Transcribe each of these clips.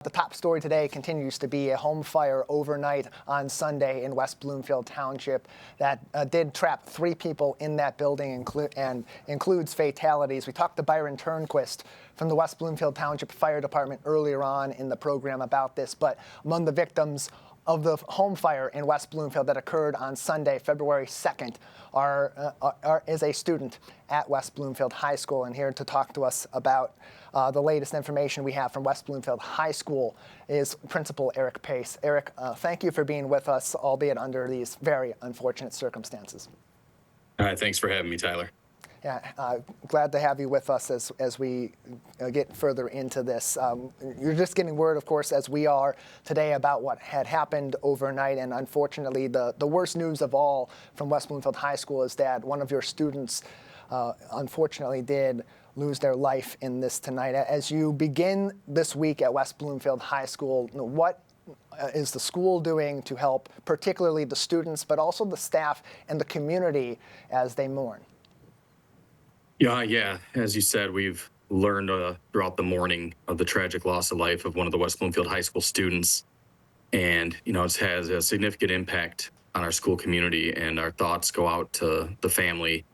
The top story today continues to be a home fire overnight on Sunday in West Bloomfield Township that did trap 3 people in that building and includes fatalities. We talked to Byron Turnquist from the West Bloomfield Township Fire Department earlier on in the program about this, but among the victims of the home fire in West Bloomfield that occurred on Sunday, February 2nd, is a student at West Bloomfield High School. And here to talk to us about the latest information we have from West Bloomfield High School is Principal Eric Pace. Eric, thank you for being with us, albeit under these very unfortunate circumstances. All right, thanks for having me, Tyler. Yeah, glad to have you with us as we get further into this. You're just getting word, of course, as we are today, about what had happened overnight. And unfortunately, the worst news of all from West Bloomfield High School is that one of your students, unfortunately, did lose their life in this tonight. As you begin this week at West Bloomfield High School, what is the school doing to help particularly the students, but also the staff and the community as they mourn? Yeah. As you said, we've learned throughout the morning of the tragic loss of life of one of the West Bloomfield High School students. And, it has a significant impact on our school community, and our thoughts go out to the family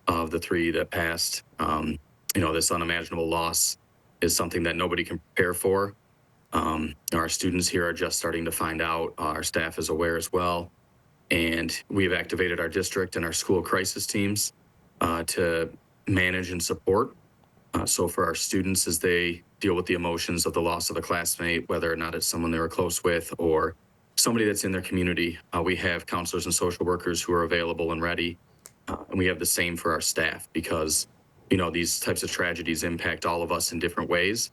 of the 3 that passed. This unimaginable loss is something that nobody can prepare for. Our students here are just starting to find out. Our staff is aware as well. And we've activated our district and our school crisis teams to manage and support. So for our students, as they deal with the emotions of the loss of a classmate, whether or not it's someone they were close with or somebody that's in their community, we have counselors and social workers who are available and ready. And we have the same for our staff because, these types of tragedies impact all of us in different ways.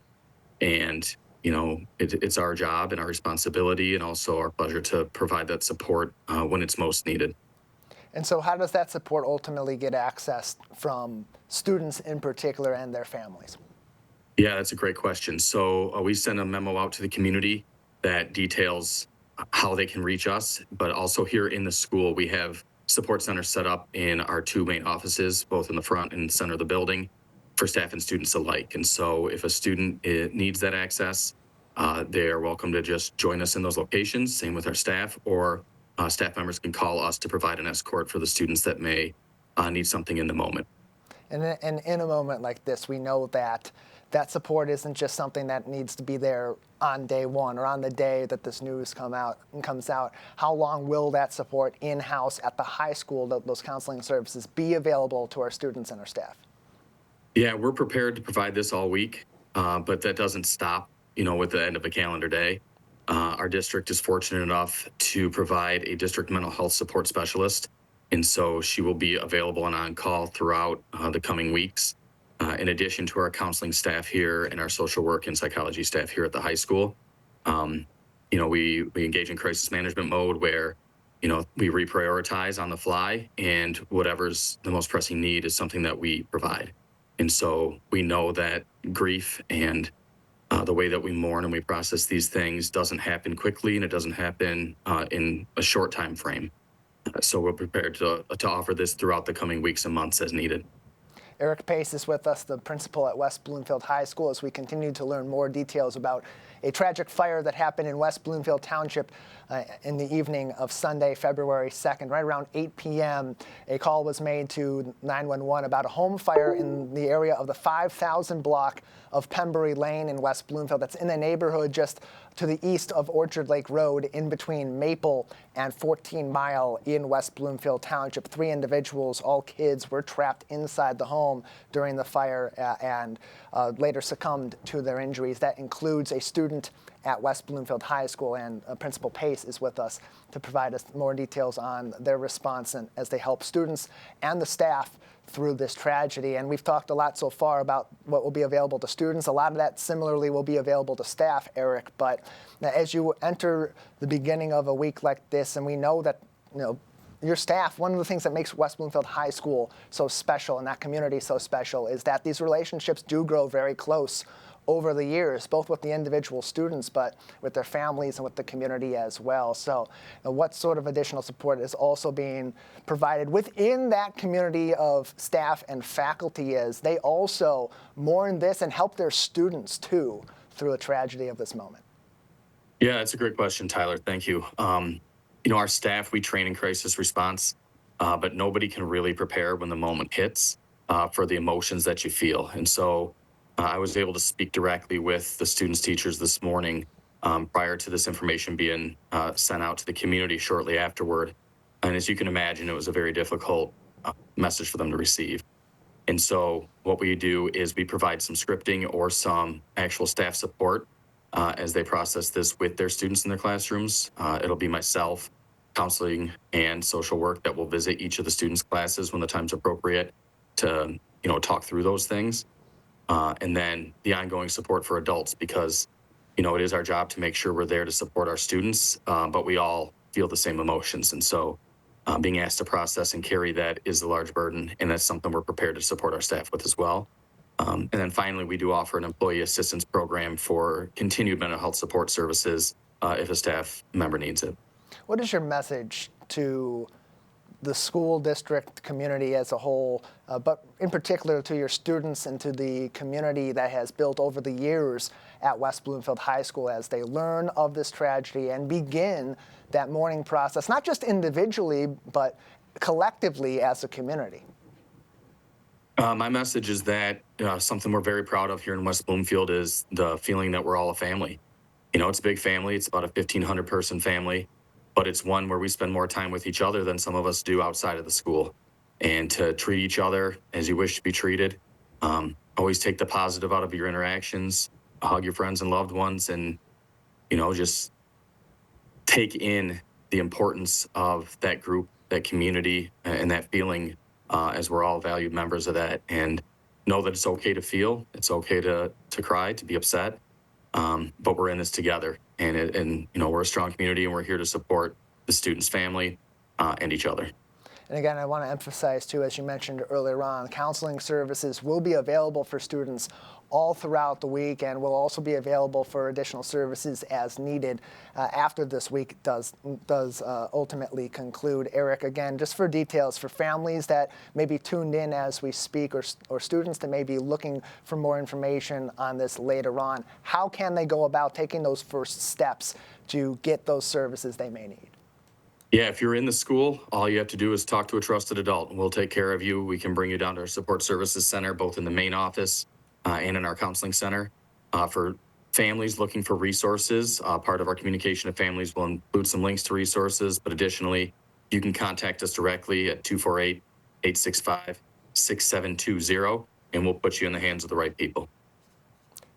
And, it's our job and our responsibility and also our pleasure to provide that support when it's most needed. And so how does that support ultimately get accessed from students in particular and their families? Yeah, that's a great question. So we send a memo out to the community that details how they can reach us, but also here in the school, we have support centers set up in our 2 main offices, both in the front and center of the building, for staff and students alike. And so if a student needs that access, they are welcome to just join us in those locations, same with our staff, or staff members can call us to provide an escort for the students that may need something in the moment. And in a moment like this, we know that support isn't just something that needs to be there on day one or on the day that this news comes out. How long will that support in-house at the high school, those counseling services, be available to our students and our staff? Yeah, we're prepared to provide this all week, but that doesn't stop, with the end of a calendar day. Our district is fortunate enough to provide a district mental health support specialist, and so she will be available and on call throughout the coming weeks. In addition to our counseling staff here and our social work and psychology staff here at the high school, we engage in crisis management mode where, we reprioritize on the fly, and whatever's the most pressing need is something that we provide. And so we know that grief and the way that we mourn and we process these things doesn't happen quickly, and it doesn't happen in a short time frame. So we're prepared to offer this throughout the coming weeks and months as needed. Eric Pace is with us, the principal at West Bloomfield High School, as we continue to learn more details about a tragic fire that happened in West Bloomfield Township in the evening of Sunday, February 2nd. Right around 8 p.m., a call was made to 911 about a home fire in the area of the 5,000 block of Pembury Lane in West Bloomfield. That's in a neighborhood just to the east of Orchard Lake Road, in between Maple and 14 Mile in West Bloomfield Township. 3 individuals, all kids, were trapped inside the home during the fire and later succumbed to their injuries. That includes a student at West Bloomfield High School, and Principal Pace is with us to provide us more details on their response and as they help students and the staff through this tragedy. And we've talked a lot so far about what will be available to students. A lot of that similarly will be available to staff, Eric. But as you enter the beginning of a week like this, and we know that, your staff, one of the things that makes West Bloomfield High School so special and that community so special is that these relationships do grow very close over the years, both with the individual students, but with their families and with the community as well. So what sort of additional support is also being provided within that community of staff and faculty as they also mourn this and help their students too through the tragedy of this moment? Yeah, it's a great question, Tyler. Thank you. Our staff, we train in crisis response, but nobody can really prepare when the moment hits for the emotions that you feel. And so I was able to speak directly with the students' teachers this morning prior to this information being sent out to the community shortly afterward. And as you can imagine, it was a very difficult message for them to receive. And so what we do is we provide some scripting or some actual staff support as they process this with their students in their classrooms. It'll be myself, counseling and social work that will visit each of the students' classes when the time's appropriate to, talk through those things. And then the ongoing support for adults because, it is our job to make sure we're there to support our students, but we all feel the same emotions. And so being asked to process and carry that is a large burden, and that's something we're prepared to support our staff with as well. And then finally, we do offer an employee assistance program for continued mental health support services if a staff member needs it. What is your message to the school district community as a whole, but in particular to your students and to the community that has built over the years at West Bloomfield High School as they learn of this tragedy and begin that mourning process, not just individually, but collectively as a community? My message is that something we're very proud of here in West Bloomfield is the feeling that we're all a family. It's a big family. It's about a 1,500 person family, but it's one where we spend more time with each other than some of us do outside of the school. And to treat each other as you wish to be treated, always take the positive out of your interactions, hug your friends and loved ones, and, just take in the importance of that group, that community, and that feeling as we're all valued members of that. And know that it's okay to feel, it's okay to cry, to be upset, but we're in this together. And we're a strong community, and we're here to support the students' family and each other. And again, I want to emphasize too, as you mentioned earlier on, counseling services will be available for students all throughout the week and will also be available for additional services as needed after this week does ultimately conclude. Eric, again, just for details for families that may be tuned in as we speak or students that may be looking for more information on this later on, how can they go about taking those first steps to get those services they may need? Yeah, if you're in the school, all you have to do is talk to a trusted adult, and we'll take care of you. We can bring you down to our support services center, both in the main office and in our counseling center. For families looking for resources, part of our communication to families will include some links to resources, but additionally, you can contact us directly at 248-865-6720, and we'll put you in the hands of the right people.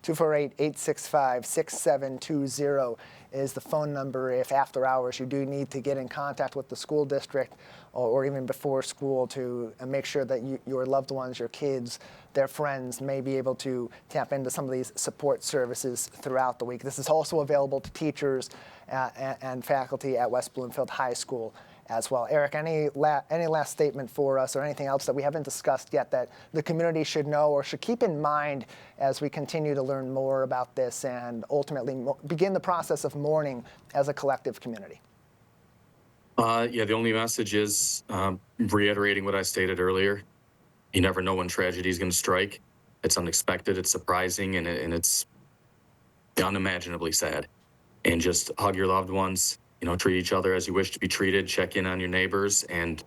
248-865-6720 is the phone number if after hours you do need to get in contact with the school district or even before school to make sure that your loved ones, your kids, their friends may be able to tap into some of these support services throughout the week. This is also available to teachers and faculty at West Bloomfield High School as well. Eric, any last statement for us or anything else that we haven't discussed yet that the community should know or should keep in mind as we continue to learn more about this and ultimately begin the process of mourning as a collective community? The only message is reiterating what I stated earlier. You never know when tragedy is going to strike. It's unexpected, it's surprising, and it's unimaginably sad. And just hug your loved ones, treat each other as you wish to be treated, check in on your neighbors, and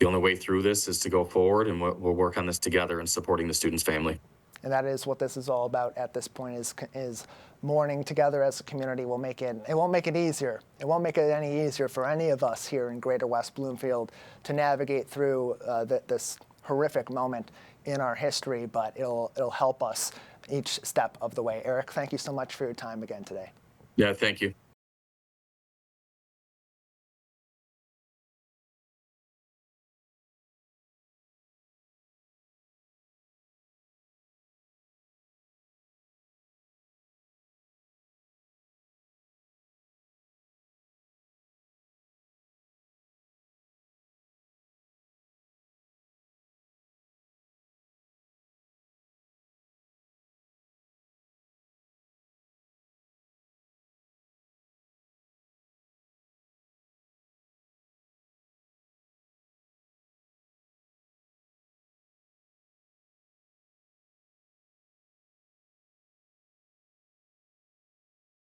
the only way through this is to go forward, and we'll work on this together and supporting the student's family. And that is what this is all about at this point is mourning together as a community. It won't make it easier. It won't make it any easier for any of us here in Greater West Bloomfield to navigate through this horrific moment in our history, but it'll help us each step of the way. Eric, thank you so much for your time again today. Yeah, thank you.